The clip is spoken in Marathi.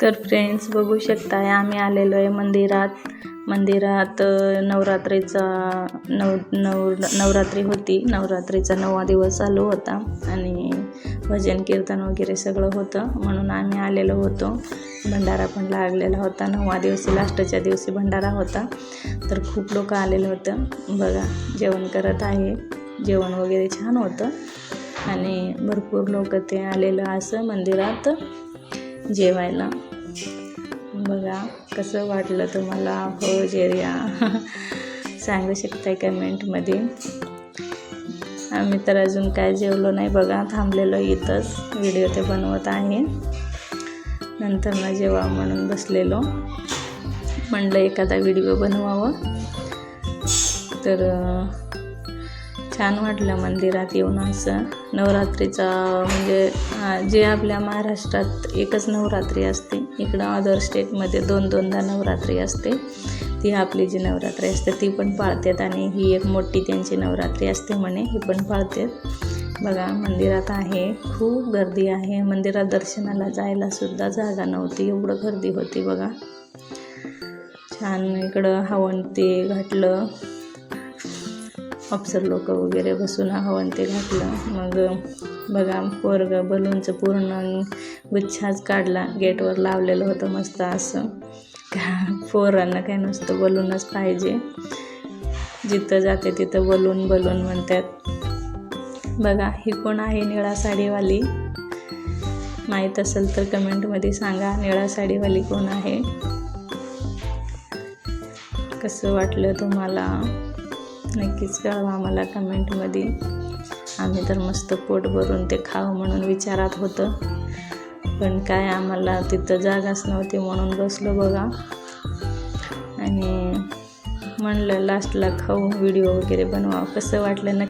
तर फ्रेंड्स बघू शकताय आम्ही आलेलो आहे मंदिरात नवरात्रीचा नवरात्री होती। नवरात्रीचा 9वा दिवस चालू होता आणि भजन कीर्तन वगैरे सगळं होतं, म्हणून आम्ही आलेलो होतो। भंडारा पण लागलेला होता। 9वा दिवशी लास्टच्या दिवशी भंडारा होता, तर खूप लोक आलेले होतं। बघा जेवण करत आहे, जेवण वगैरे छान होतं आणि भरपूर लोक ते आलेलं असं मंदिरात जेवायला। बघा कसं वाटलं तुम्हाला फौज एरिया सांगू शकताय कमेंटमध्ये। आम्ही तर अजून काय जेवलो नाही बघा, थांबलेलो इथंच व्हिडिओ ते बनवत आहे। नंतर ना जेव्हा म्हणून बसलेलो, म्हणलं एखादा व्हिडिओ बनवावं। तर छान वाटलं मंदिरात येऊन असं। नवरात्रीचा म्हणजे जे आपल्या महाराष्ट्रात एकच नवरात्री असते, इकडं अदर स्टेटमध्ये दोनदा नवरात्री असते। ती आपली जी नवरात्री असते ती पण पाळतात आणि ही एक मोठी त्यांची नवरात्री असते म्हणे, ही पण पाळतात। बघा मंदिरात आहे, खूप गर्दी आहे। मंदिरात दर्शनाला जायला सुद्धा जागा नव्हती, एवढं गर्दी होती बघा। छान इकडं हवन ते घातलं, अप्सर लोक वगैरे बसून हवन ते घातलं। मग बघा पोरगं बलूनचं पूर्ण गुच्छाच काढला, गेटवर लावलेलं होतं मस्त असं। पोरांना काय नसतं, बलूनच पाहिजे, जिथं जाते तिथं बलून म्हणतात। बघा ही कोण आहे निळा साडीवाली, माहीत असेल तर कमेंटमध्ये सांगा निळा साडीवाली कोण आहे। कसं वाटलं तुम्हाला नक्कीच कळवा मला कमेंटमध्ये। आम्ही तर मस्त पोट भरून ते खाऊ म्हणून विचारात होतं, पण काय आम्हाला तिथं जागाच नव्हती म्हणून बसलो बघा। आणि म्हणलं लास्टला खाऊ व्हिडिओ वगैरे बनवा। कसं वाटलं नक्की